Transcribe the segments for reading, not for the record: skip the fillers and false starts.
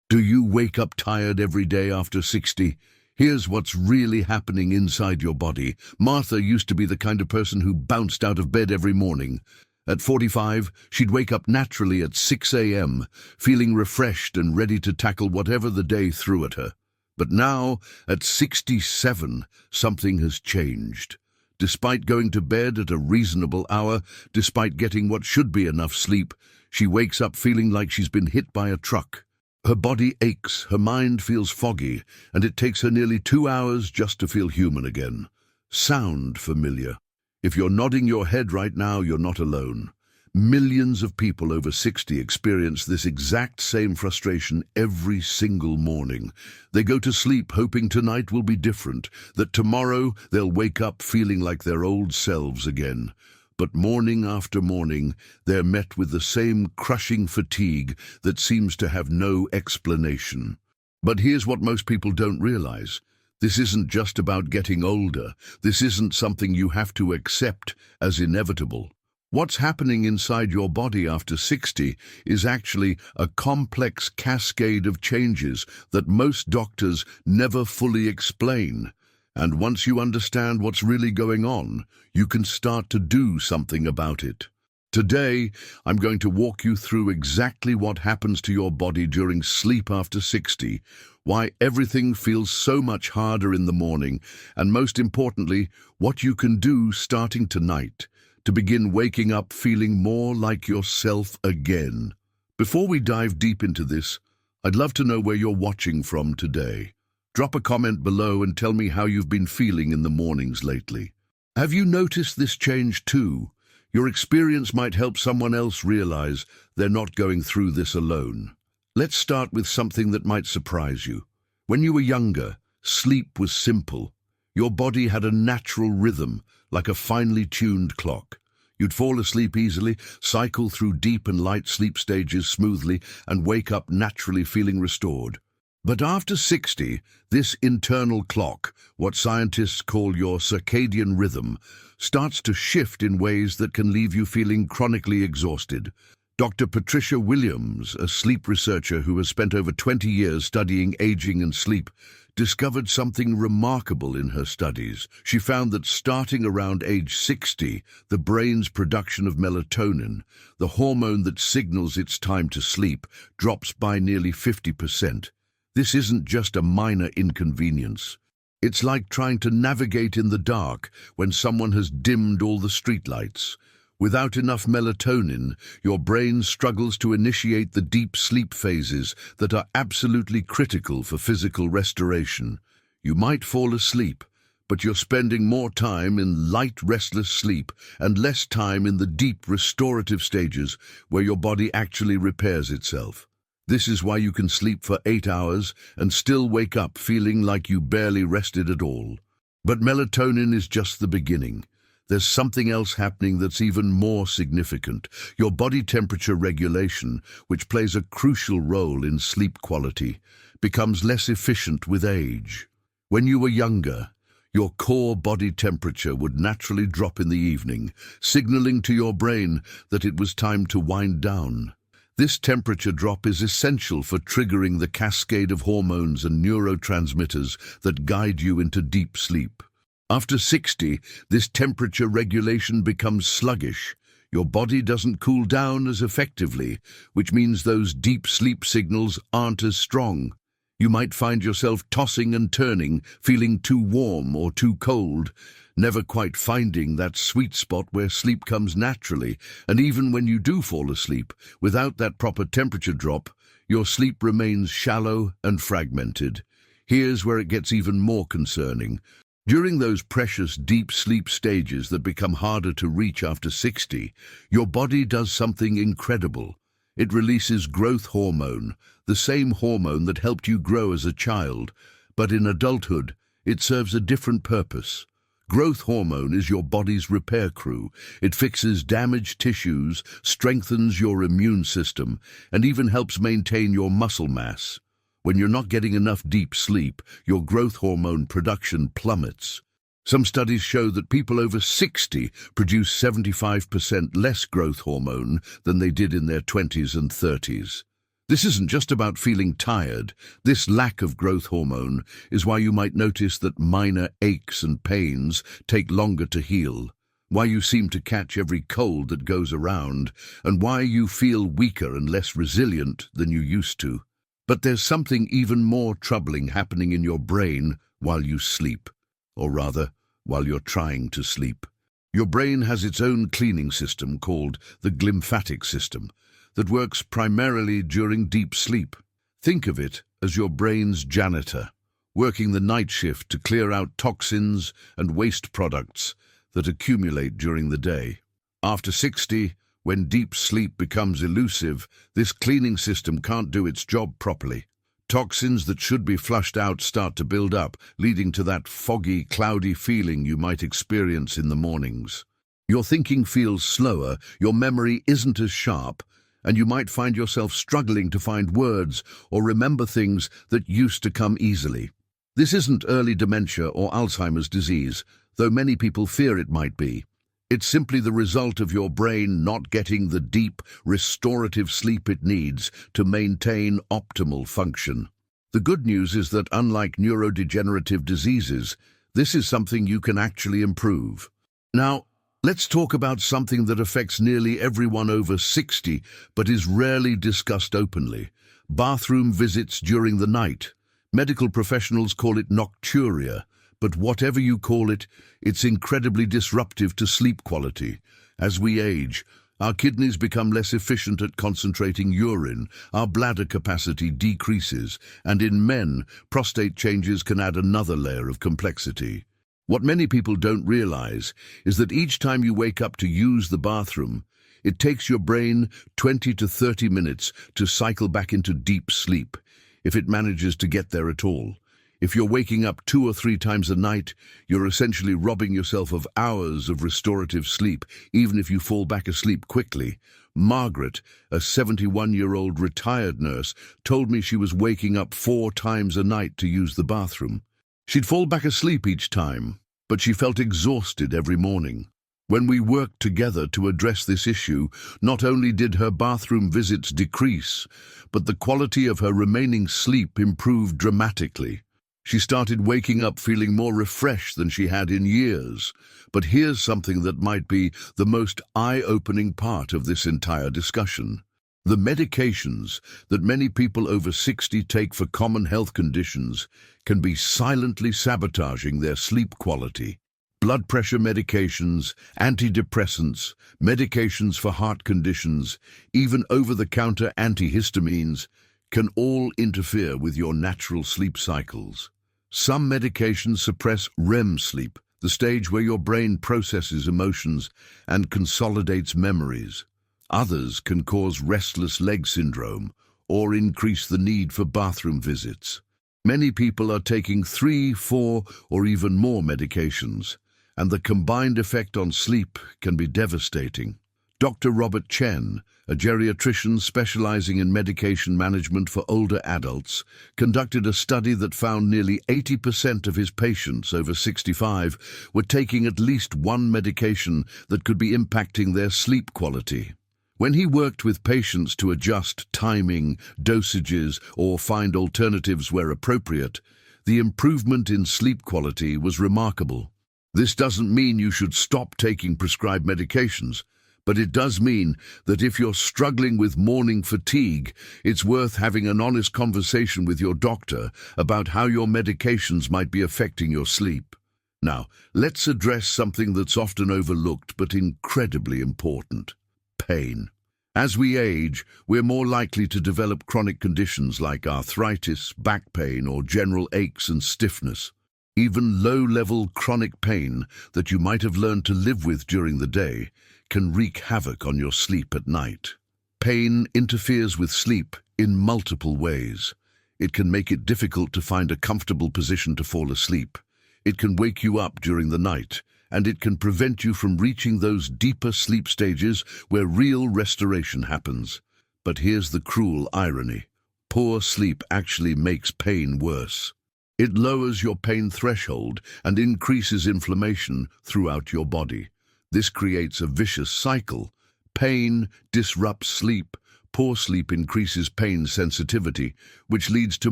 Do you wake up tired every day after 60? Here's what's really happening inside your body. Martha used to be the kind of person who bounced out of bed every morning. At 45, she'd wake up naturally at 6 a.m., feeling refreshed and ready to tackle whatever the day threw at her. But now, at 67, something has changed. Despite going to bed at a reasonable hour, despite getting what should be enough sleep, she wakes up feeling like she's been hit by a truck. Her body aches, her mind feels foggy, and it takes her nearly 2 hours just to feel human again. Sound familiar? If you're nodding your head right now, you're not alone. Millions of people over 60 experience this exact same frustration every single morning. They go to sleep hoping tonight will be different, that tomorrow they'll wake up feeling like their old selves again. But morning after morning, they're met with the same crushing fatigue that seems to have no explanation. But here's what most people don't realize. This isn't just about getting older. This isn't something you have to accept as inevitable. What's happening inside your body after 60 is actually a complex cascade of changes that most doctors never fully explain. And once you understand what's really going on, you can start to do something about it. Today, I'm going to walk you through exactly what happens to your body during sleep after 60, why everything feels so much harder in the morning, and most importantly, what you can do starting tonight to begin waking up feeling more like yourself again. Before we dive deep into this, I'd love to know where you're watching from today. Drop a comment below and tell me how you've been feeling in the mornings lately. Have you noticed this change too? Your experience might help someone else realize they're not going through this alone. Let's start with something that might surprise you. When you were younger, sleep was simple. Your body had a natural rhythm, like a finely tuned clock. You'd fall asleep easily, cycle through deep and light sleep stages smoothly, and wake up naturally feeling restored. But after 60, this internal clock, what scientists call your circadian rhythm, starts to shift in ways that can leave you feeling chronically exhausted. Dr. Patricia Williams, a sleep researcher who has spent over 20 years studying aging and sleep, discovered something remarkable in her studies. She found that starting around age 60, the brain's production of melatonin, the hormone that signals it's time to sleep, drops by nearly 50%. This isn't just a minor inconvenience. It's like trying to navigate in the dark when someone has dimmed all the streetlights. Without enough melatonin, your brain struggles to initiate the deep sleep phases that are absolutely critical for physical restoration. You might fall asleep, but you're spending more time in light, restless sleep and less time in the deep restorative stages where your body actually repairs itself. This is why you can sleep for 8 hours and still wake up feeling like you barely rested at all. But melatonin is just the beginning. There's something else happening that's even more significant. Your body temperature regulation, which plays a crucial role in sleep quality, becomes less efficient with age. When you were younger, your core body temperature would naturally drop in the evening, signaling to your brain that it was time to wind down. This temperature drop is essential for triggering the cascade of hormones and neurotransmitters that guide you into deep sleep. After 60, this temperature regulation becomes sluggish. Your body doesn't cool down as effectively, which means those deep sleep signals aren't as strong. You might find yourself tossing and turning, feeling too warm or too cold, never quite finding that sweet spot where sleep comes naturally. And even when you do fall asleep, without that proper temperature drop, your sleep remains shallow and fragmented. Here's where it gets even more concerning. During those precious deep sleep stages that become harder to reach after 60, your body does something incredible. It releases growth hormone, the same hormone that helped you grow as a child, but in adulthood, it serves a different purpose. Growth hormone is your body's repair crew. It fixes damaged tissues, strengthens your immune system, and even helps maintain your muscle mass. When you're not getting enough deep sleep, your growth hormone production plummets. Some studies show that people over 60 produce 75% less growth hormone than they did in their 20s and 30s. This isn't just about feeling tired. This lack of growth hormone is why you might notice that minor aches and pains take longer to heal, why you seem to catch every cold that goes around, and why you feel weaker and less resilient than you used to. But there's something even more troubling happening in your brain while you sleep, or rather, while you're trying to sleep. Your brain has its own cleaning system called the glymphatic system that works primarily during deep sleep. Think of it as your brain's janitor, working the night shift to clear out toxins and waste products that accumulate during the day. After 60, when deep sleep becomes elusive, this cleaning system can't do its job properly. Toxins that should be flushed out start to build up, leading to that foggy, cloudy feeling you might experience in the mornings. Your thinking feels slower, your memory isn't as sharp, and you might find yourself struggling to find words or remember things that used to come easily. This isn't early dementia or Alzheimer's disease, though many people fear it might be. It's simply the result of your brain not getting the deep, restorative sleep it needs to maintain optimal function. The good news is that unlike neurodegenerative diseases, this is something you can actually improve. Now, let's talk about something that affects nearly everyone over 60, but is rarely discussed openly: bathroom visits during the night. Medical professionals call it nocturia, but whatever you call it, it's incredibly disruptive to sleep quality. As we age, our kidneys become less efficient at concentrating urine, our bladder capacity decreases, and in men, prostate changes can add another layer of complexity. What many people don't realize is that each time you wake up to use the bathroom, it takes your brain 20 to 30 minutes to cycle back into deep sleep, if it manages to get there at all. If you're waking up 2 or 3 times a night, you're essentially robbing yourself of hours of restorative sleep, even if you fall back asleep quickly. Margaret, a 71-year-old retired nurse, told me she was waking up 4 times a night to use the bathroom. She'd fall back asleep each time, but she felt exhausted every morning. When we worked together to address this issue, not only did her bathroom visits decrease, but the quality of her remaining sleep improved dramatically. She started waking up feeling more refreshed than she had in years. But here's something that might be the most eye-opening part of this entire discussion. The medications that many people over 60 take for common health conditions can be silently sabotaging their sleep quality. Blood pressure medications, antidepressants, medications for heart conditions, even over-the-counter antihistamines can all interfere with your natural sleep cycles. Some medications suppress REM sleep, the stage where your brain processes emotions and consolidates memories. Others can cause restless leg syndrome or increase the need for bathroom visits. Many people are taking 3, 4, or even more medications, and the combined effect on sleep can be devastating. Dr. Robert Chen, a geriatrician specializing in medication management for older adults, conducted a study that found nearly 80% of his patients over 65 were taking at least one medication that could be impacting their sleep quality. When he worked with patients to adjust timing, dosages, or find alternatives where appropriate, the improvement in sleep quality was remarkable. This doesn't mean you should stop taking prescribed medications, but it does mean that if you're struggling with morning fatigue, it's worth having an honest conversation with your doctor about how your medications might be affecting your sleep. Now, let's address something that's often overlooked but incredibly important: pain. As we age, we're more likely to develop chronic conditions like arthritis, back pain, or general aches and stiffness. Even low-level chronic pain that you might have learned to live with during the day can wreak havoc on your sleep at night. Pain interferes with sleep in multiple ways. It can make it difficult to find a comfortable position to fall asleep. It can wake you up during the night, and it can prevent you from reaching those deeper sleep stages where real restoration happens. But here's the cruel irony: poor sleep actually makes pain worse. It lowers your pain threshold and increases inflammation throughout your body. This creates a vicious cycle. Pain disrupts sleep, Poor sleep increases pain sensitivity, which leads to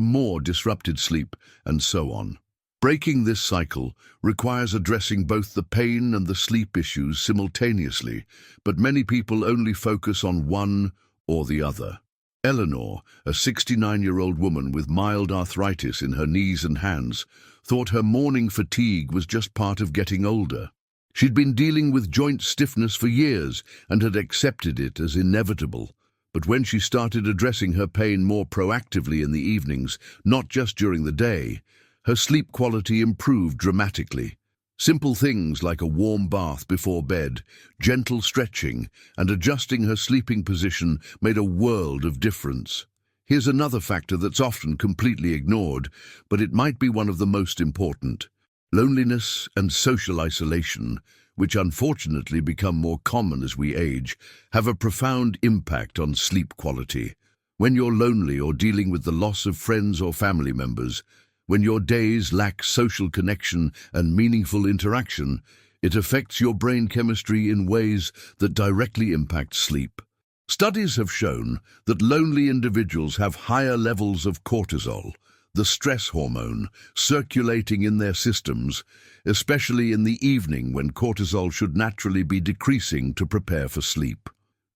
more disrupted sleep, and so on. Breaking this cycle requires addressing both the pain and the sleep issues simultaneously, but many people only focus on one or the other. Eleanor, a 69-year-old woman with mild arthritis in her knees and hands, thought her morning fatigue was just part of getting older. She'd been dealing with joint stiffness for years and had accepted it as inevitable. But when she started addressing her pain more proactively in the evenings, not just during the day, her sleep quality improved dramatically. Simple things like a warm bath before bed, gentle stretching, and adjusting her sleeping position made a world of difference. Here's another factor that's often completely ignored, but it might be one of the most important. Loneliness and social isolation, which unfortunately become more common as we age, have a profound impact on sleep quality. When you're lonely or dealing with the loss of friends or family members, when your days lack social connection and meaningful interaction, it affects your brain chemistry in ways that directly impact sleep. Studies have shown that lonely individuals have higher levels of cortisol, the stress hormone, circulating in their systems, especially in the evening when cortisol should naturally be decreasing to prepare for sleep.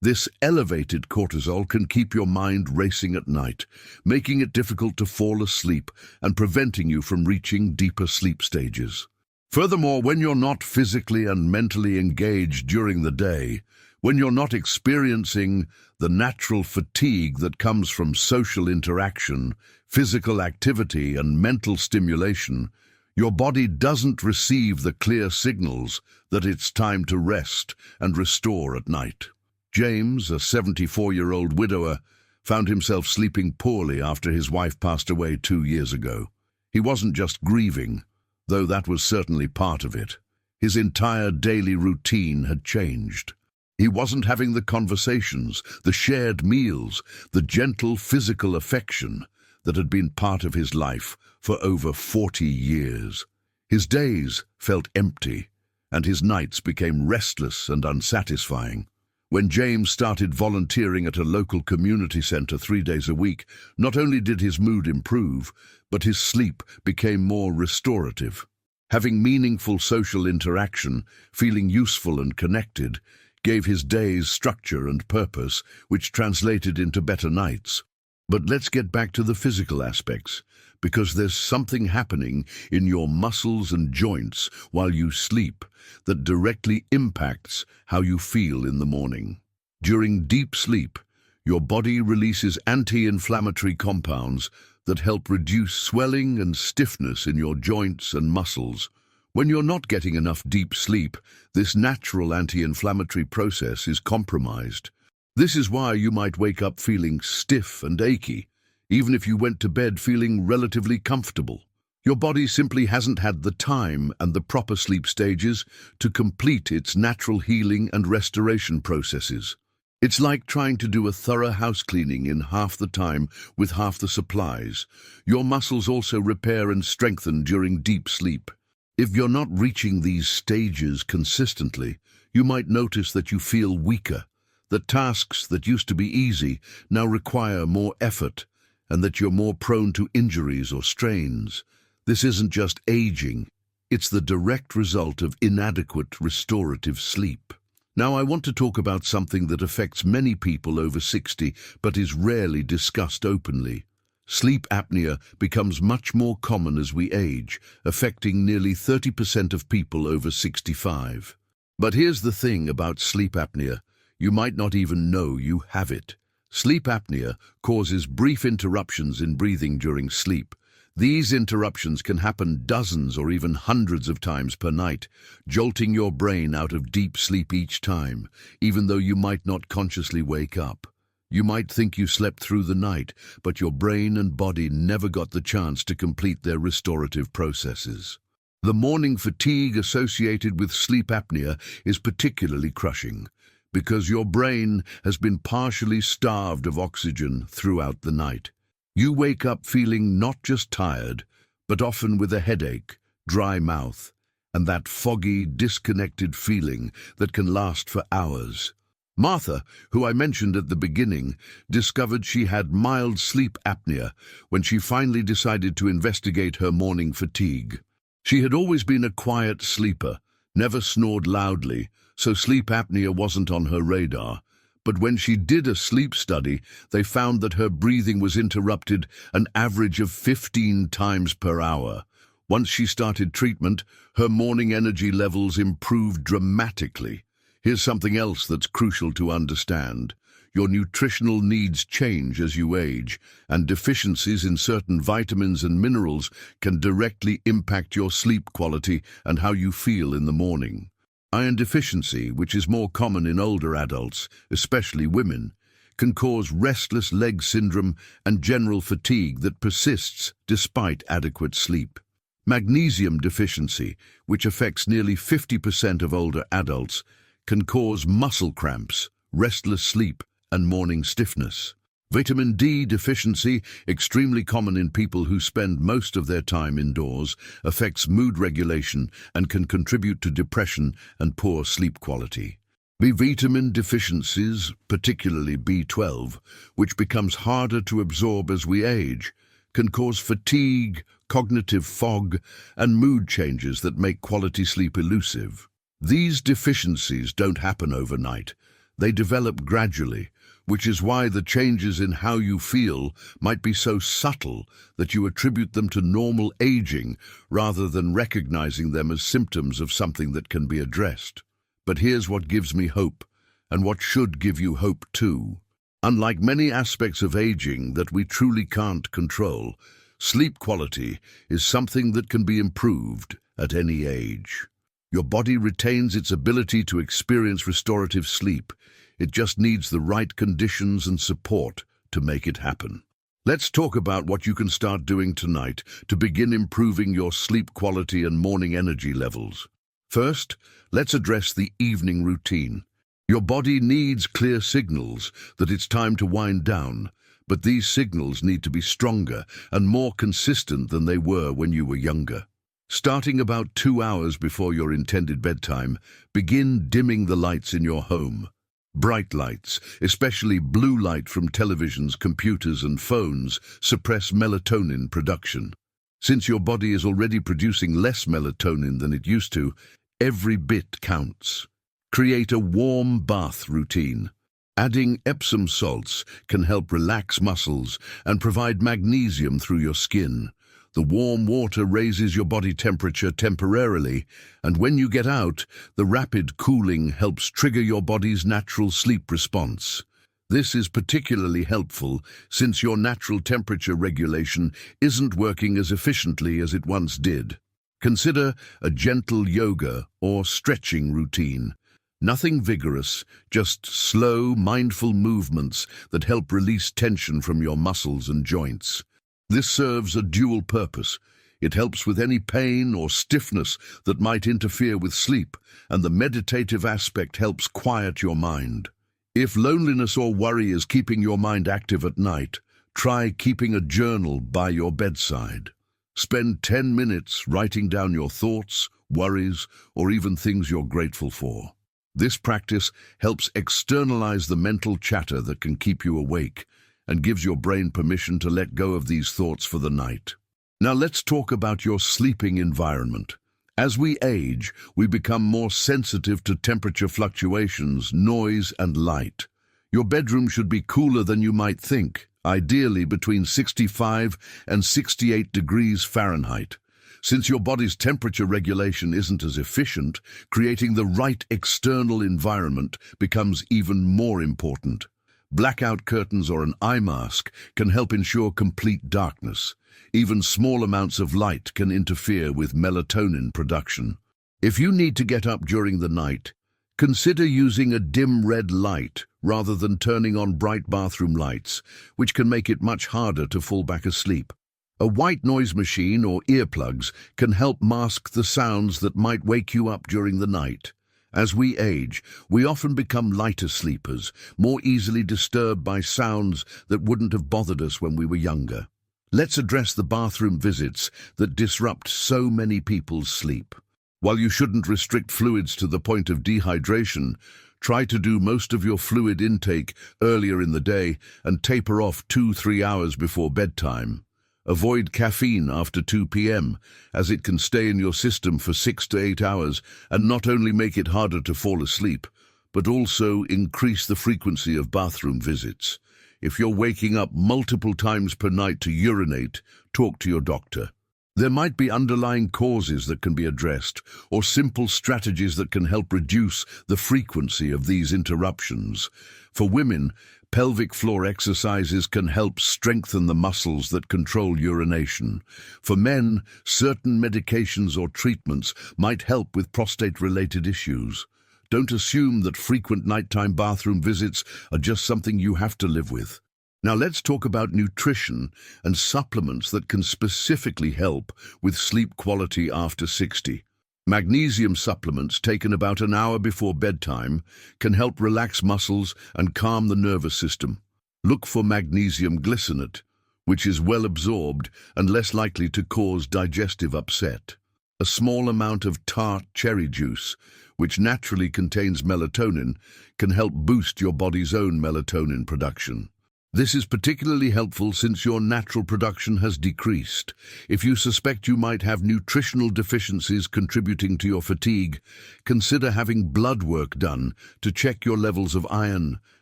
This elevated cortisol can keep your mind racing at night, making it difficult to fall asleep and preventing you from reaching deeper sleep stages. Furthermore, when you're not physically and mentally engaged during the day, when you're not experiencing the natural fatigue that comes from social interaction, physical activity, and mental stimulation, your body doesn't receive the clear signals that it's time to rest and restore at night. James, a 74-year-old widower, found himself sleeping poorly after his wife passed away 2 years ago. He wasn't just grieving, though that was certainly part of it. His entire daily routine had changed. He wasn't having the conversations, the shared meals, the gentle physical affection that had been part of his life for over 40 years. His days felt empty, and his nights became restless and unsatisfying. When James started volunteering at a local community center 3 days a week, not only did his mood improve, but his sleep became more restorative. Having meaningful social interaction, feeling useful and connected, gave his days structure and purpose, which translated into better nights. But let's get back to the physical aspects, because there's something happening in your muscles and joints while you sleep that directly impacts how you feel in the morning. During deep sleep, your body releases anti-inflammatory compounds that help reduce swelling and stiffness in your joints and muscles. When you're not getting enough deep sleep, this natural anti-inflammatory process is compromised. This is why you might wake up feeling stiff and achy, even if you went to bed feeling relatively comfortable. Your body simply hasn't had the time and the proper sleep stages to complete its natural healing and restoration processes. It's like trying to do a thorough house cleaning in half the time with half the supplies. Your muscles also repair and strengthen during deep sleep. If you're not reaching these stages consistently, you might notice that you feel weaker, that tasks that used to be easy now require more effort, and that you're more prone to injuries or strains. This isn't just aging, it's the direct result of inadequate restorative sleep. Now I want to talk about something that affects many people over 60 but is rarely discussed openly. Sleep apnea becomes much more common as we age, affecting nearly 30% of people over 65. But here's the thing about sleep apnea. You might not even know you have it. Sleep apnea causes brief interruptions in breathing during sleep. These interruptions can happen dozens or even hundreds of times per night, jolting your brain out of deep sleep each time, even though you might not consciously wake up. You might think you slept through the night, but your brain and body never got the chance to complete their restorative processes. The morning fatigue associated with sleep apnea is particularly crushing, because your brain has been partially starved of oxygen throughout the night. You wake up feeling not just tired, but often with a headache, dry mouth, and that foggy, disconnected feeling that can last for hours. Martha, who I mentioned at the beginning, discovered she had mild sleep apnea when she finally decided to investigate her morning fatigue. She had always been a quiet sleeper, never snored loudly, so sleep apnea wasn't on her radar. But when she did a sleep study, they found that her breathing was interrupted an average of 15 times per hour. Once she started treatment, her morning energy levels improved dramatically. Here's something else that's crucial to understand. Your nutritional needs change as you age, and deficiencies in certain vitamins and minerals can directly impact your sleep quality and how you feel in the morning. Iron deficiency, which is more common in older adults, especially women, can cause restless leg syndrome and general fatigue that persists despite adequate sleep. Magnesium deficiency, which affects nearly 50% of older adults, can cause muscle cramps, restless sleep, and morning stiffness. Vitamin D deficiency, extremely common in people who spend most of their time indoors, affects mood regulation and can contribute to depression and poor sleep quality. B vitamin deficiencies, particularly B12, which becomes harder to absorb as we age, can cause fatigue, cognitive fog, and mood changes that make quality sleep elusive. These deficiencies don't happen overnight. They develop gradually, which is why the changes in how you feel might be so subtle that you attribute them to normal aging rather than recognizing them as symptoms of something that can be addressed. But here's what gives me hope, and what should give you hope too. Unlike many aspects of aging that we truly can't control, sleep quality is something that can be improved at any age. Your body retains its ability to experience restorative sleep. It just needs the right conditions and support to make it happen. Let's talk about what you can start doing tonight to begin improving your sleep quality and morning energy levels. First, let's address the evening routine. Your body needs clear signals that it's time to wind down, but these signals need to be stronger and more consistent than they were when you were younger. Starting about 2 hours before your intended bedtime, begin dimming the lights in your home. Bright lights, especially blue light from televisions, computers, and phones, suppress melatonin production. Since your body is already producing less melatonin than it used to, every bit counts. Create a warm bath routine. Adding Epsom salts can help relax muscles and provide magnesium through your skin. The warm water raises your body temperature temporarily, and when you get out, the rapid cooling helps trigger your body's natural sleep response. This is particularly helpful since your natural temperature regulation isn't working as efficiently as it once did. Consider a gentle yoga or stretching routine. Nothing vigorous, just slow, mindful movements that help release tension from your muscles and joints. This serves a dual purpose. It helps with any pain or stiffness that might interfere with sleep, and the meditative aspect helps quiet your mind. If loneliness or worry is keeping your mind active at night, try keeping a journal by your bedside. Spend 10 minutes writing down your thoughts, worries, or even things you're grateful for. This practice helps externalize the mental chatter that can keep you awake, and gives your brain permission to let go of these thoughts for the night. Now let's talk about your sleeping environment. As we age, we become more sensitive to temperature fluctuations, noise, and light. Your bedroom should be cooler than you might think, ideally between 65 and 68 degrees Fahrenheit. Since your body's temperature regulation isn't as efficient, creating the right external environment becomes even more important. Blackout curtains or an eye mask can help ensure complete darkness. Even small amounts of light can interfere with melatonin production. If you need to get up during the night, consider using a dim red light rather than turning on bright bathroom lights, which can make it much harder to fall back asleep. A white noise machine or earplugs can help mask the sounds that might wake you up during the night. As we age, we often become lighter sleepers, more easily disturbed by sounds that wouldn't have bothered us when we were younger. Let's address the bathroom visits that disrupt so many people's sleep. While you shouldn't restrict fluids to the point of dehydration, Try to do most of your fluid intake earlier in the day and taper off 2-3 hours before bedtime. Avoid caffeine after 2 p.m., as it can stay in your system for 6 to 8 hours and not only make it harder to fall asleep, but also increase the frequency of bathroom visits. If you're waking up multiple times per night to urinate, talk to your doctor. There might be underlying causes that can be addressed, or simple strategies that can help reduce the frequency of these interruptions. For women, pelvic floor exercises can help strengthen the muscles that control urination. For men, certain medications or treatments might help with prostate-related issues. Don't assume that frequent nighttime bathroom visits are just something you have to live with. Now let's talk about nutrition and supplements that can specifically help with sleep quality after 60. Magnesium supplements taken about an hour before bedtime can help relax muscles and calm the nervous system. Look for magnesium glycinate, which is well absorbed and less likely to cause digestive upset. A small amount of tart cherry juice, which naturally contains melatonin, can help boost your body's own melatonin production. This is particularly helpful since your natural production has decreased. If you suspect you might have nutritional deficiencies contributing to your fatigue, consider having blood work done to check your levels of iron,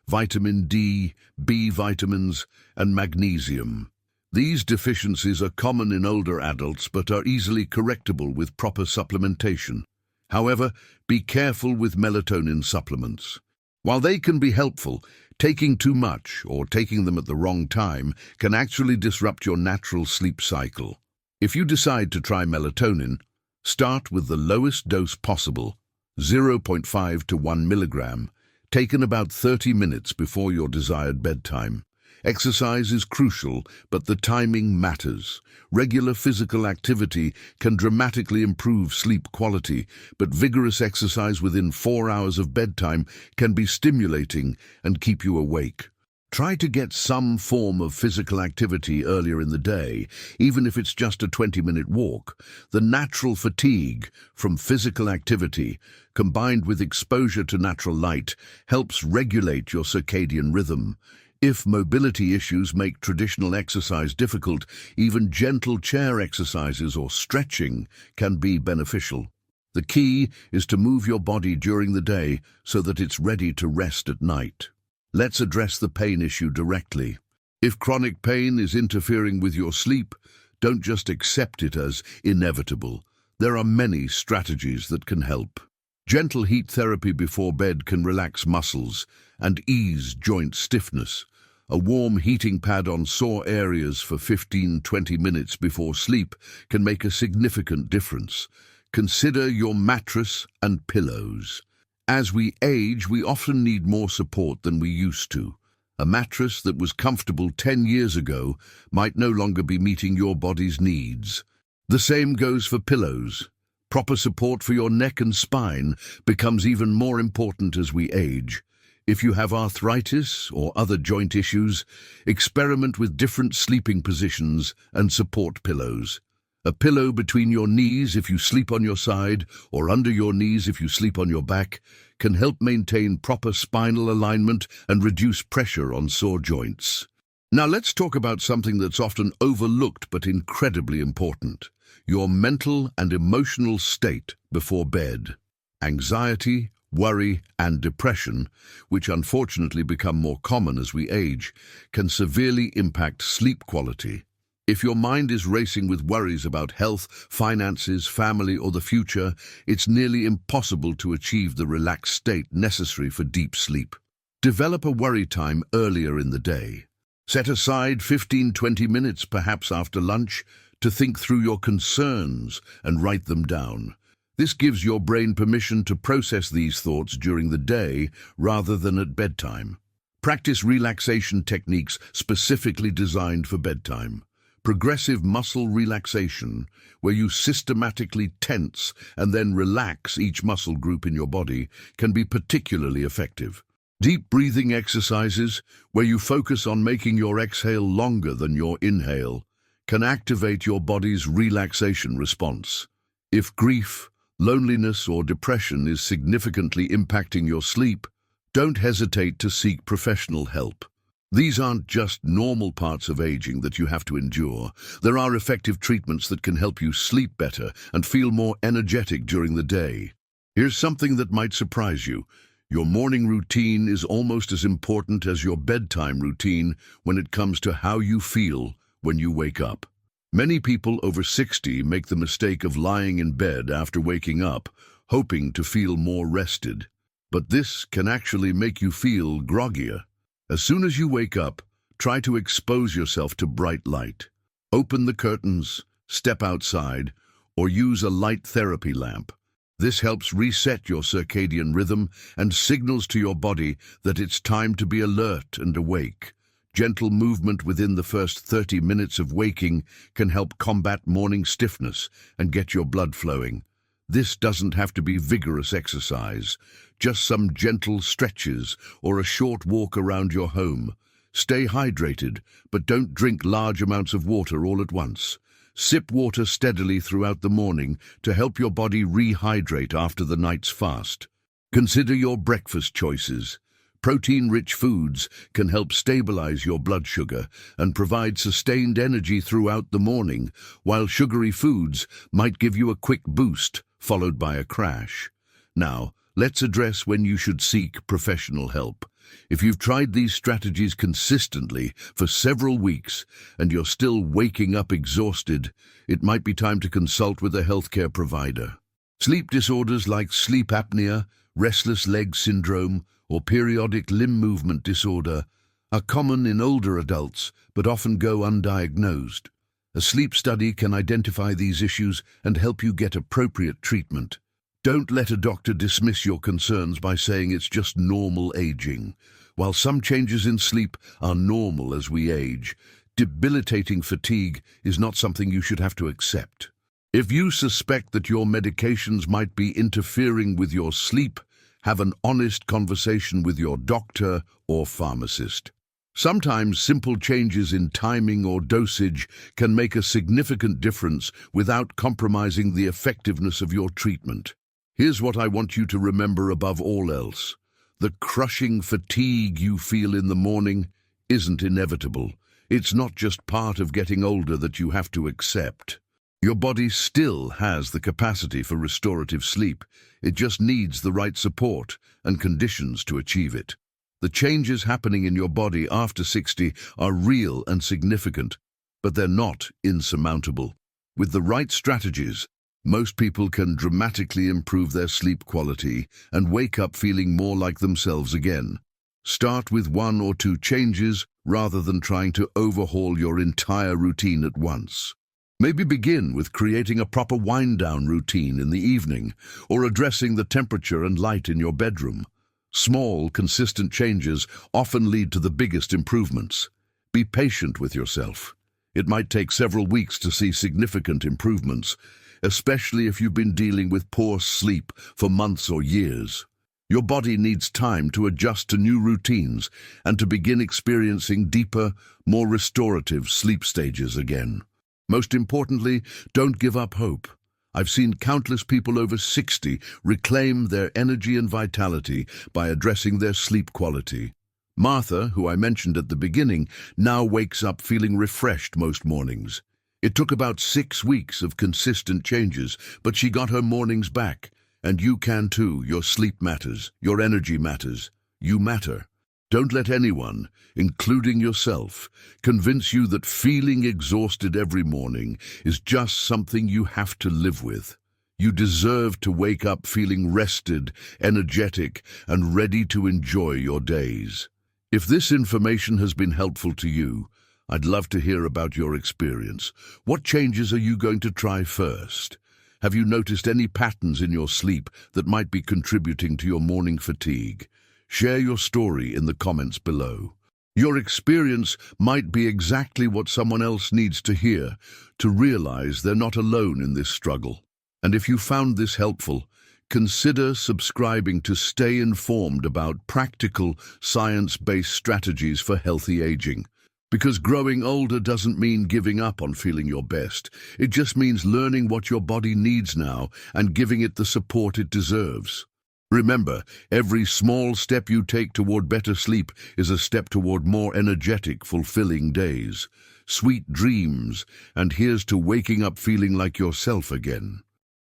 vitamin D, B vitamins, and magnesium. These deficiencies are common in older adults but are easily correctable with proper supplementation. However, be careful with melatonin supplements. While they can be helpful, taking too much or taking them at the wrong time can actually disrupt your natural sleep cycle. If you decide to try melatonin, start with the lowest dose possible, 0.5 to 1 milligram, taken about 30 minutes before your desired bedtime. Exercise is crucial, but the timing matters. Regular physical activity can dramatically improve sleep quality, but vigorous exercise within 4 hours of bedtime can be stimulating and keep you awake. Try to get some form of physical activity earlier in the day, even if it's just a 20-minute walk. The natural fatigue from physical activity, combined with exposure to natural light, helps regulate your circadian rhythm. If mobility issues make traditional exercise difficult, even gentle chair exercises or stretching can be beneficial. The key is to move your body during the day so that it's ready to rest at night. Let's address the pain issue directly. If chronic pain is interfering with your sleep, don't just accept it as inevitable. There are many strategies that can help. Gentle heat therapy before bed can relax muscles and ease joint stiffness. A warm heating pad on sore areas for 15-20 minutes before sleep can make a significant difference. Consider your mattress and pillows. As we age, we often need more support than we used to. A mattress that was comfortable 10 years ago might no longer be meeting your body's needs. The same goes for pillows. Proper support for your neck and spine becomes even more important as we age. If you have arthritis or other joint issues, experiment with different sleeping positions and support pillows. A pillow between your knees if you sleep on your side, or under your knees if you sleep on your back, can help maintain proper spinal alignment and reduce pressure on sore joints. Now let's talk about something that's often overlooked but incredibly important: your mental and emotional state before bed. Anxiety, worry, and depression, which unfortunately become more common as we age, can severely impact sleep quality. If your mind is racing with worries about health, finances, family, or the future, it's nearly impossible to achieve the relaxed state necessary for deep sleep. Develop a worry time earlier in the day. Set aside 15-20 minutes, perhaps after lunch, to think through your concerns and write them down. This gives your brain permission to process these thoughts during the day rather than at bedtime. Practice relaxation techniques specifically designed for bedtime. Progressive muscle relaxation, where you systematically tense and then relax each muscle group in your body, can be particularly effective. Deep breathing exercises, where you focus on making your exhale longer than your inhale, can activate your body's relaxation response. If grief, loneliness, or depression is significantly impacting your sleep, Don't hesitate to seek professional help. These aren't just normal parts of aging that you have to endure. There are effective treatments that can help you sleep better and feel more energetic during the day. Here's something that might surprise you. Your morning routine is almost as important as your bedtime routine when it comes to how you feel when you wake up. Many people over 60 make the mistake of lying in bed after waking up, hoping to feel more rested. But this can actually make you feel groggier. As soon as you wake up, try to expose yourself to bright light. Open the curtains, step outside, or use a light therapy lamp. This helps reset your circadian rhythm and signals to your body that it's time to be alert and awake. Gentle movement within the first 30 minutes of waking can help combat morning stiffness and get your blood flowing. This doesn't have to be vigorous exercise, just some gentle stretches or a short walk around your home. Stay hydrated, but don't drink large amounts of water all at once. Sip water steadily throughout the morning to help your body rehydrate after the night's fast. Consider your breakfast choices. Protein-rich foods can help stabilize your blood sugar and provide sustained energy throughout the morning, while sugary foods might give you a quick boost, followed by a crash. Now, let's address when you should seek professional help. If you've tried these strategies consistently for several weeks and you're still waking up exhausted, it might be time to consult with a healthcare provider. Sleep disorders like sleep apnea, restless leg syndrome, or periodic limb movement disorder are common in older adults but often go undiagnosed. A sleep study can identify these issues and help you get appropriate treatment. Don't let a doctor dismiss your concerns by saying it's just normal aging. While some changes in sleep are normal as we age, debilitating fatigue is not something you should have to accept. If you suspect that your medications might be interfering with your sleep, have an honest conversation with your doctor or pharmacist. Sometimes simple changes in timing or dosage can make a significant difference without compromising the effectiveness of your treatment. Here's what I want you to remember above all else. The crushing fatigue you feel in the morning isn't inevitable. It's not just part of getting older that you have to accept. Your body still has the capacity for restorative sleep. It just needs the right support and conditions to achieve it. The changes happening in your body after 60 are real and significant, but they're not insurmountable. With the right strategies, most people can dramatically improve their sleep quality and wake up feeling more like themselves again. Start with 1 or 2 changes rather than trying to overhaul your entire routine at once. Maybe begin with creating a proper wind-down routine in the evening or addressing the temperature and light in your bedroom. Small, consistent changes often lead to the biggest improvements. Be patient with yourself. It might take several weeks to see significant improvements, especially if you've been dealing with poor sleep for months or years. Your body needs time to adjust to new routines and to begin experiencing deeper, more restorative sleep stages again. Most importantly, don't give up hope. I've seen countless people over 60 reclaim their energy and vitality by addressing their sleep quality. Martha, who I mentioned at the beginning, now wakes up feeling refreshed most mornings. It took about 6 weeks of consistent changes, but she got her mornings back. And you can too. Your sleep matters. Your energy matters. You matter. Don't let anyone, including yourself, convince you that feeling exhausted every morning is just something you have to live with. You deserve to wake up feeling rested, energetic, and ready to enjoy your days. If this information has been helpful to you, I'd love to hear about your experience. What changes are you going to try first? Have you noticed any patterns in your sleep that might be contributing to your morning fatigue? Share your story in the comments below. Your experience might be exactly what someone else needs to hear to realize they're not alone in this struggle. And if you found this helpful, consider subscribing to stay informed about practical, science-based strategies for healthy aging. Because growing older doesn't mean giving up on feeling your best. It just means learning what your body needs now and giving it the support it deserves. Remember, every small step you take toward better sleep is a step toward more energetic, fulfilling days. Sweet dreams, and here's to waking up feeling like yourself again.